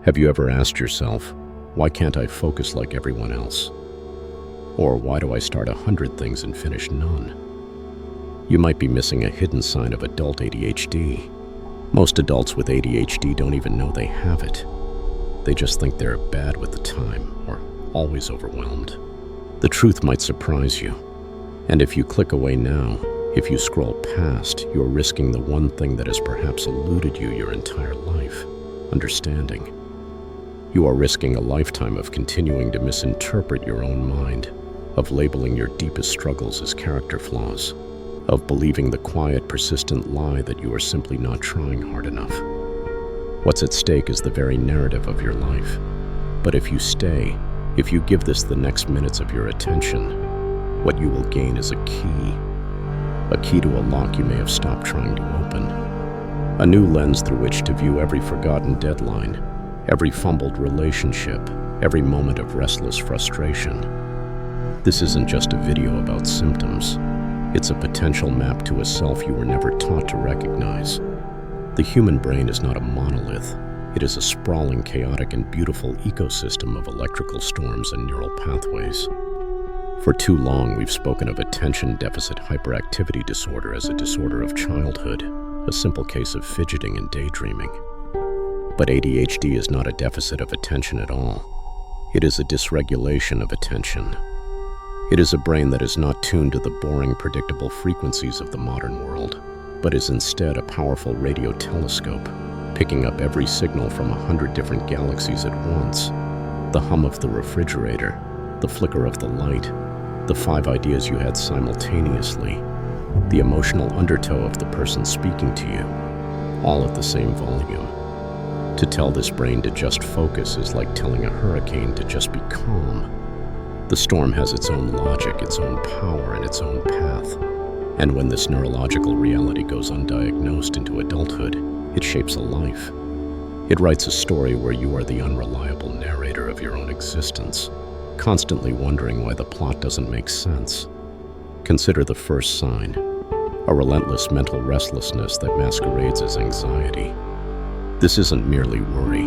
Have you ever asked yourself, why can't I focus like everyone else? Or why do I start 100 things and finish none? You might be missing a hidden sign of adult ADHD. Most adults with ADHD don't even know they have it. They just think they're bad with the time or always overwhelmed. The truth might surprise you. And if you click away now, if you scroll past, you're risking the one thing that has perhaps eluded you your entire life: understanding. You are risking a lifetime of continuing to misinterpret your own mind, of labeling your deepest struggles as character flaws, of believing the quiet, persistent lie that you are simply not trying hard enough. What's at stake is the very narrative of your life. But if you stay, if you give this the next minutes of your attention, what you will gain is a key to a lock you may have stopped trying to open, a new lens through which to view every forgotten deadline, every fumbled relationship, every moment of restless frustration. This isn't just a video about symptoms. It's a potential map to a self you were never taught to recognize. The human brain is not a monolith. It is a sprawling, chaotic, and beautiful ecosystem of electrical storms and neural pathways. For too long, we've spoken of attention deficit hyperactivity disorder as a disorder of childhood, a simple case of fidgeting and daydreaming. But ADHD is not a deficit of attention at all. It is a dysregulation of attention. It is a brain that is not tuned to the boring, predictable frequencies of the modern world, but is instead a powerful radio telescope, picking up every signal from 100 different galaxies at once. The hum of the refrigerator, the flicker of the light, the 5 ideas you had simultaneously, the emotional undertow of the person speaking to you, all at the same volume. To tell this brain to just focus is like telling a hurricane to just be calm. The storm has its own logic, its own power, and its own path. And when this neurological reality goes undiagnosed into adulthood, it shapes a life. It writes a story where you are the unreliable narrator of your own existence, constantly wondering why the plot doesn't make sense. Consider the first sign, a relentless mental restlessness that masquerades as anxiety. This isn't merely worry.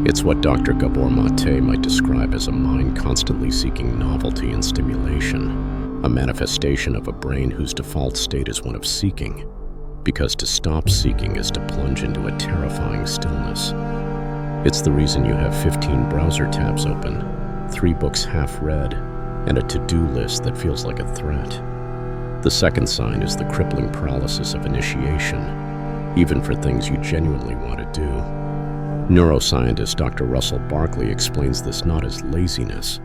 It's what Dr. Gabor Mate might describe as a mind constantly seeking novelty and stimulation, a manifestation of a brain whose default state is one of seeking, because to stop seeking is to plunge into a terrifying stillness. It's the reason you have 15 browser tabs open, 3 books half read, and a to-do list that feels like a threat. The second sign is the crippling paralysis of initiation, even for things you genuinely want to do. Neuroscientist Dr. Russell Barkley explains this not as laziness,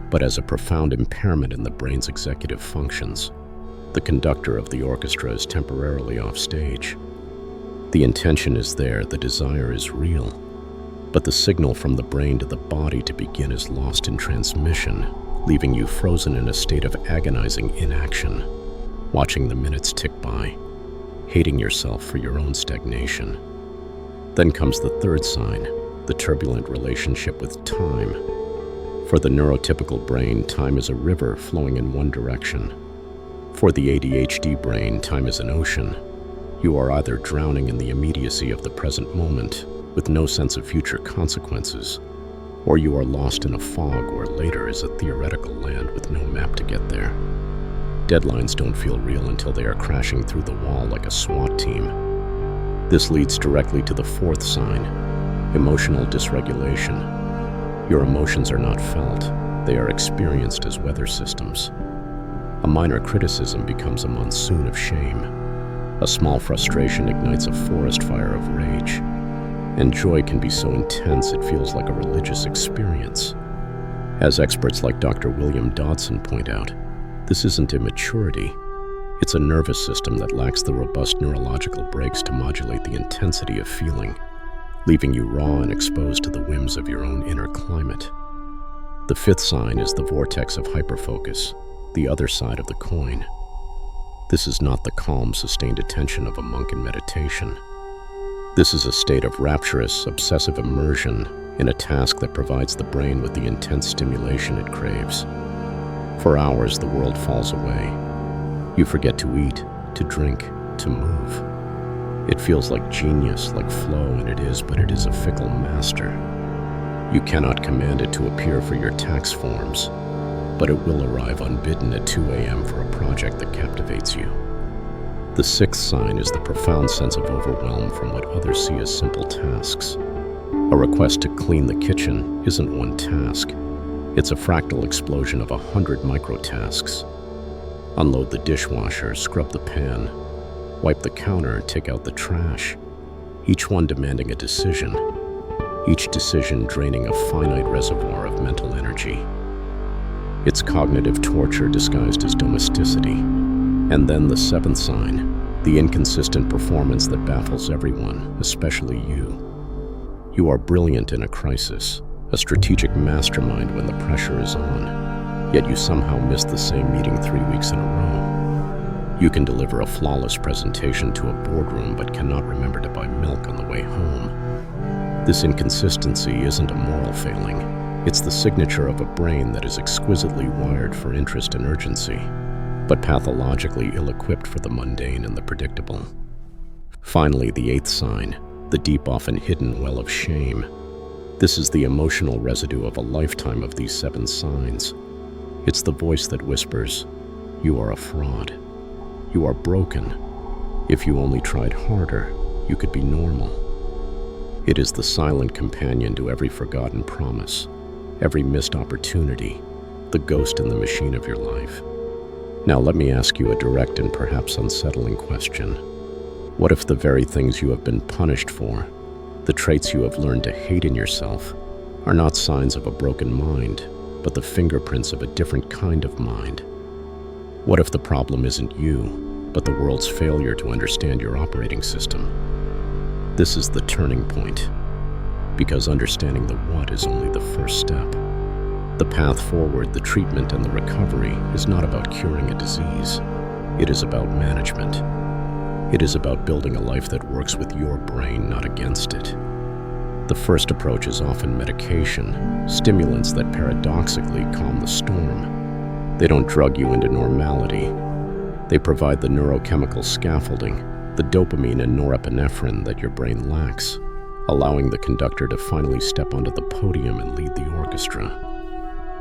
but as a profound impairment in the brain's executive functions. The conductor of the orchestra is temporarily off stage. The intention is there, the desire is real, but the signal from the brain to the body to begin is lost in transmission, leaving you frozen in a state of agonizing inaction, watching the minutes tick by, hating yourself for your own stagnation. Then comes the third sign, the turbulent relationship with time. For the neurotypical brain, time is a river flowing in one direction. For the ADHD brain, time is an ocean. You are either drowning in the immediacy of the present moment, with no sense of future consequences, or you are lost in a fog where later is a theoretical land with no map to get there. Deadlines don't feel real until they are crashing through the wall like a SWAT team. This leads directly to the fourth sign, emotional dysregulation. Your emotions are not felt, they are experienced as weather systems. A minor criticism becomes a monsoon of shame. A small frustration ignites a forest fire of rage. And joy can be so intense it feels like a religious experience. As experts like Dr. William Dodson point out, this isn't immaturity. It's a nervous system that lacks the robust neurological brakes to modulate the intensity of feeling, leaving you raw and exposed to the whims of your own inner climate. The fifth sign is the vortex of hyperfocus, the other side of the coin. This is not the calm, sustained attention of a monk in meditation. This is a state of rapturous, obsessive immersion in a task that provides the brain with the intense stimulation it craves. For hours, the world falls away. You forget to eat, to drink, to move. It feels like genius, like flow, and it is, but it is a fickle master. You cannot command it to appear for your tax forms, but it will arrive unbidden at 2 a.m. for a project that captivates you. The sixth sign is the profound sense of overwhelm from what others see as simple tasks. A request to clean the kitchen isn't one task. It's a fractal explosion of 100 micro-tasks. Unload the dishwasher, scrub the pan, wipe the counter, take out the trash. Each one demanding a decision. Each decision draining a finite reservoir of mental energy. It's cognitive torture disguised as domesticity. And then the seventh sign, the inconsistent performance that baffles everyone, especially you. You are brilliant in a crisis, a strategic mastermind when the pressure is on, yet you somehow miss the same meeting 3 weeks in a row. You can deliver a flawless presentation to a boardroom but cannot remember to buy milk on the way home. This inconsistency isn't a moral failing. It's the signature of a brain that is exquisitely wired for interest and urgency, but pathologically ill-equipped for the mundane and the predictable. Finally, the eighth sign, the deep, often hidden well of shame. This is the emotional residue of a lifetime of these 7 signs. It's the voice that whispers, "You are a fraud. You are broken. If you only tried harder, you could be normal." It is the silent companion to every forgotten promise, every missed opportunity, the ghost in the machine of your life. Now let me ask you a direct and perhaps unsettling question. What if the very things you have been punished for, the traits you have learned to hate in yourself, are not signs of a broken mind, but the fingerprints of a different kind of mind? What if the problem isn't you, but the world's failure to understand your operating system? This is the turning point, because understanding the what is only the first step. The path forward, the treatment, and the recovery is not about curing a disease. It is about management. It is about building a life that works with your brain, not against it. The first approach is often medication, stimulants that paradoxically calm the storm. They don't drug you into normality. They provide the neurochemical scaffolding, the dopamine and norepinephrine that your brain lacks, allowing the conductor to finally step onto the podium and lead the orchestra.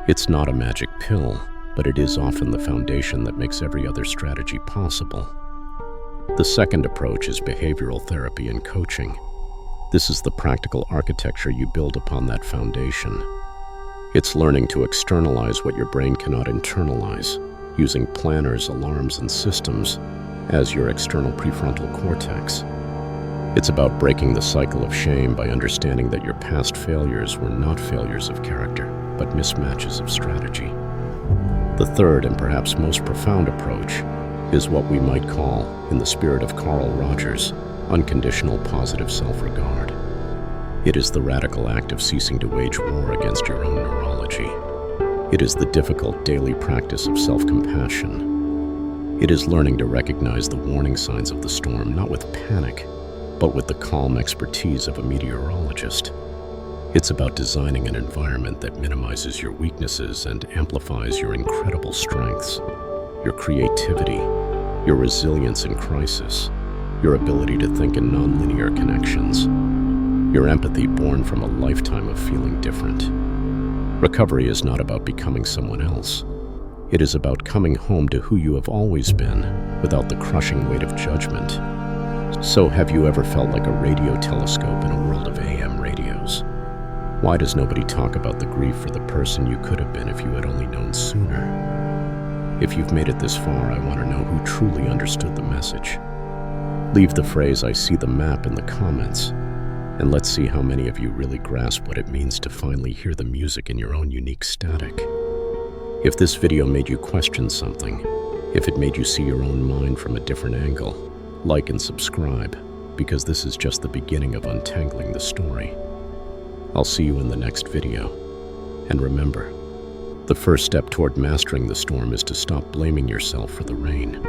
It's not a magic pill, but it is often the foundation that makes every other strategy possible. The second approach is behavioral therapy and coaching. This is the practical architecture you build upon that foundation. It's learning to externalize what your brain cannot internalize, using planners, alarms, and systems as your external prefrontal cortex. It's about breaking the cycle of shame by understanding that your past failures were not failures of character, but mismatches of strategy. The third and perhaps most profound approach is what we might call, in the spirit of Carl Rogers, unconditional positive self-regard. It is the radical act of ceasing to wage war against your own neurology. It is the difficult daily practice of self-compassion. It is learning to recognize the warning signs of the storm, not with panic, but with the calm expertise of a meteorologist. It's about designing an environment that minimizes your weaknesses and amplifies your incredible strengths, your creativity, your resilience in crisis, your ability to think in nonlinear connections, your empathy born from a lifetime of feeling different. Recovery is not about becoming someone else. It is about coming home to who you have always been, without the crushing weight of judgment. So, have you ever felt like a radio telescope in a world of AM radios? Why does nobody talk about the grief for the person you could have been if you had only known sooner? If you've made it this far, I want to know who truly understood the message. Leave the phrase "I see the map" in the comments, and let's see how many of you really grasp what it means to finally hear the music in your own unique static. If this video made you question something, if it made you see your own mind from a different angle, like and subscribe, because this is just the beginning of untangling the story. I'll see you in the next video. And remember, the first step toward mastering the storm is to stop blaming yourself for the rain.